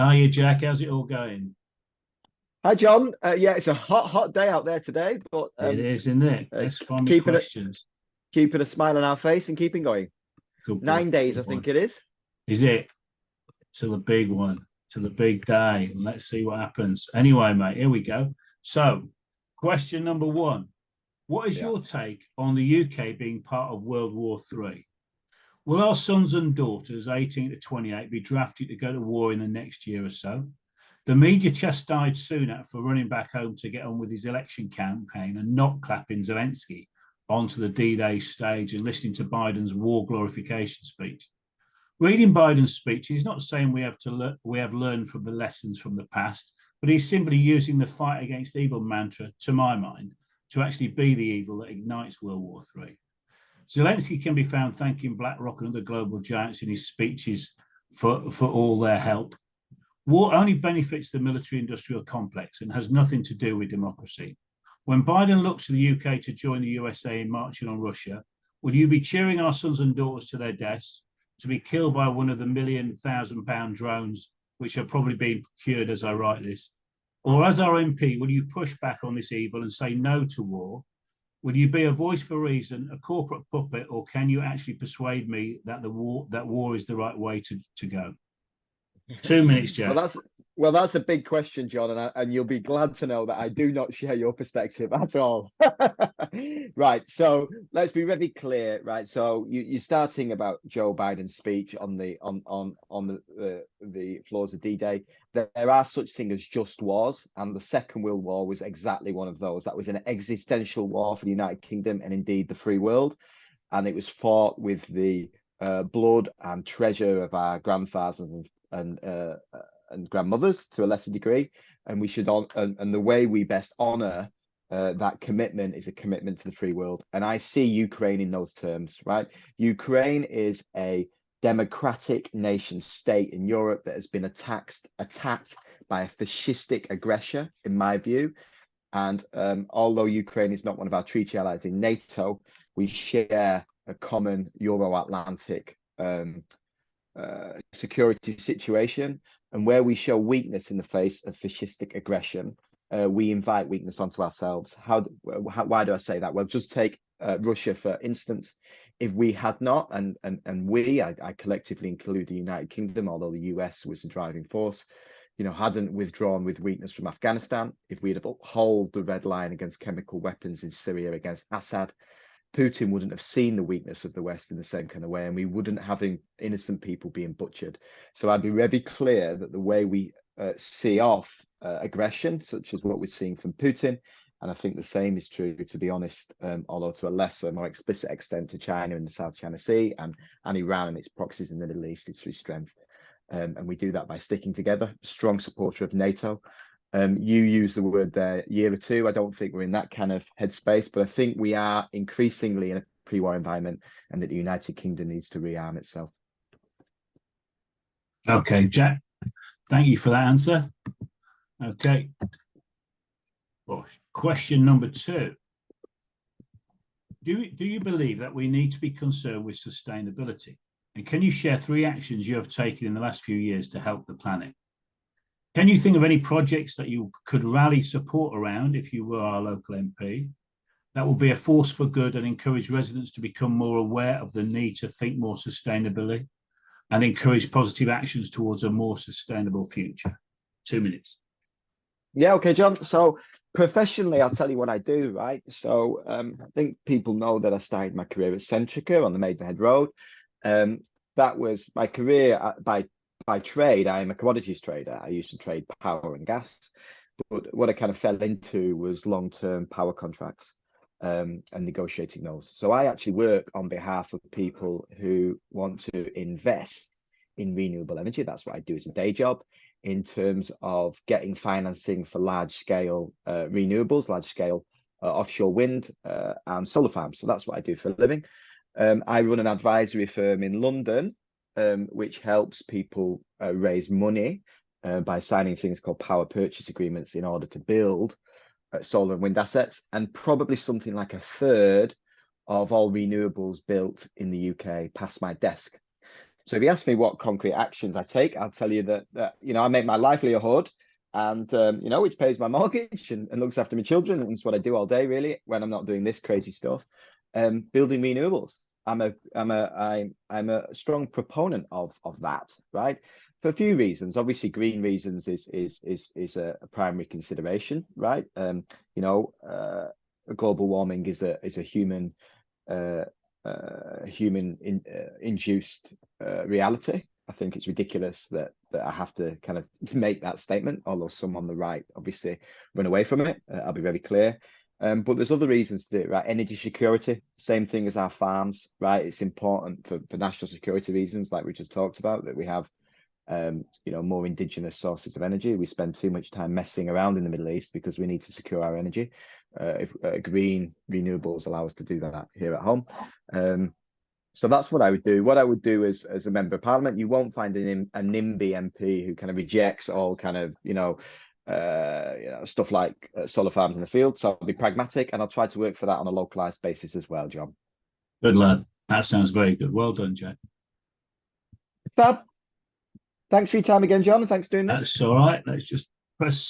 Are you, Jack? How's it all going? Hi, John. Yeah, it's a hot day out there today, but It is, isn't it? uh, Let's find me keeping it, questions. keeping a smile on our face and keeping going. Good boy. 9 days, I Good boy. think it is. Is it to the big one, to the big day? Let's see what happens. Anyway, mate, here we go. So, question number one. What is Yeah. your take on the UK being part of World War III? Will our sons and daughters, 18 to 28, be drafted to go to war in the next year or so? The media chastised Sunak for running back home to get on with his election campaign and not clapping Zelensky onto the D-Day stage and listening to Biden's war glorification speech. Reading Biden's speech, he's not saying we have learned from the lessons from the past, but he's simply using the fight against evil mantra, to my mind, to actually be the evil that ignites World War III. Zelensky can be found thanking BlackRock and other global giants in his speeches for all their help. War only benefits the military industrial complex and has nothing to do with democracy. When Biden looks to the UK to join the USA in marching on Russia, will you be cheering our sons and daughters to their deaths, to be killed by one of the £1,000,000 drones, which are probably being procured as I write this? Or as our MP, will you push back on this evil and say no to war? Will you be a voice for reason, a corporate puppet, or can you actually persuade me that war is the right way to go? 2 minutes, Well, Jack. that's a big question, John, and you'll be glad to know that I do not share your perspective at all. Right, so let's be very clear. Right, so you're starting about Joe Biden's speech on the floors of D-Day. There are such things as just wars, and the Second World War was exactly one of those. That was an existential war for the United Kingdom and indeed the free world, and it was fought with the blood and treasure of our grandfathers and grandmothers to a lesser degree, and we should and the way we best honor that commitment is a commitment to the free world. And I see Ukraine in those terms, right? Ukraine is a democratic nation state in Europe that has been attacked by a fascistic aggressor, in my view. And although Ukraine is not one of our treaty allies in NATO, we share a common Euro-Atlantic security situation, and where we show weakness in the face of fascistic aggression, we invite weakness onto ourselves. Why do I say that? Well, just take Russia for instance. If we had not, and I collectively include the United Kingdom, although the US was the driving force, hadn't withdrawn with weakness from Afghanistan, if we had upheld the red line against chemical weapons in Syria against Assad, Putin wouldn't have seen the weakness of the West in the same kind of way, and we wouldn't have innocent people being butchered. So I'd be very clear that the way we see off aggression, such as what we're seeing from Putin, and I think the same is true, to be honest, although to a lesser, more explicit extent, to China in the South China Sea and Iran and its proxies in the Middle East, is through strength. And we do that by sticking together. Strong supporter of NATO. You use the word there, year or two. I don't think we're in that kind of headspace, but I think we are increasingly in a pre-war environment, and that the United Kingdom needs to rearm itself. Okay, Jack, thank you for that answer. Okay. Well, question number two. Do you believe that we need to be concerned with sustainability? And can you share 3 actions you have taken in the last few years to help the planet? Can you think of any projects that you could rally support around if you were our local MP that will be a force for good and encourage residents to become more aware of the need to think more sustainably and encourage positive actions towards a more sustainable future? 2 minutes. Yeah, okay, John. So professionally, I'll tell you what I do, right? So I think people know that I started my career at Centrica on the Maidenhead Road. That was my career by trade. I am a commodities trader. I used to trade power and gas, but what I kind of fell into was long-term power contracts and negotiating those. So I actually work on behalf of people who want to invest in renewable energy. That's what I do as a day job, in terms of getting financing for large-scale renewables, large-scale offshore wind and solar farms. So that's what I do for a living. I run an advisory firm in London, which helps people raise money by signing things called power purchase agreements in order to build solar and wind assets, and probably something like a third of all renewables built in the UK pass my desk. So if you ask me what concrete actions I take, I'll tell you that I make my livelihood and which pays my mortgage and looks after my children, and it's what I do all day really when I'm not doing this crazy stuff. Building renewables. I'm a strong proponent of that, right? For a few reasons. Obviously, green reasons is a primary consideration, right? Global warming is a human induced reality. I think it's ridiculous that I have to kind of make that statement, although some on the right obviously run away from it. I'll be very clear. But there's other reasons to do it, right? Energy security, same thing as our farms, right? It's important for national security reasons, like we just talked about, that we have more indigenous sources of energy. We spend too much time messing around in the Middle East because we need to secure our energy. If green renewables allow us to do that here at home. So that's what I would do. What I would do as a member of parliament, you won't find a NIMBY MP who kind of rejects all kind of, stuff like solar farms in the field. So I'll be pragmatic and I'll try to work for that on a localized basis as well, John. Good lad. That sounds very good. Well done, Jack. Fab. Thanks for your time again, John, and thanks for doing this. That's all right. Let's just press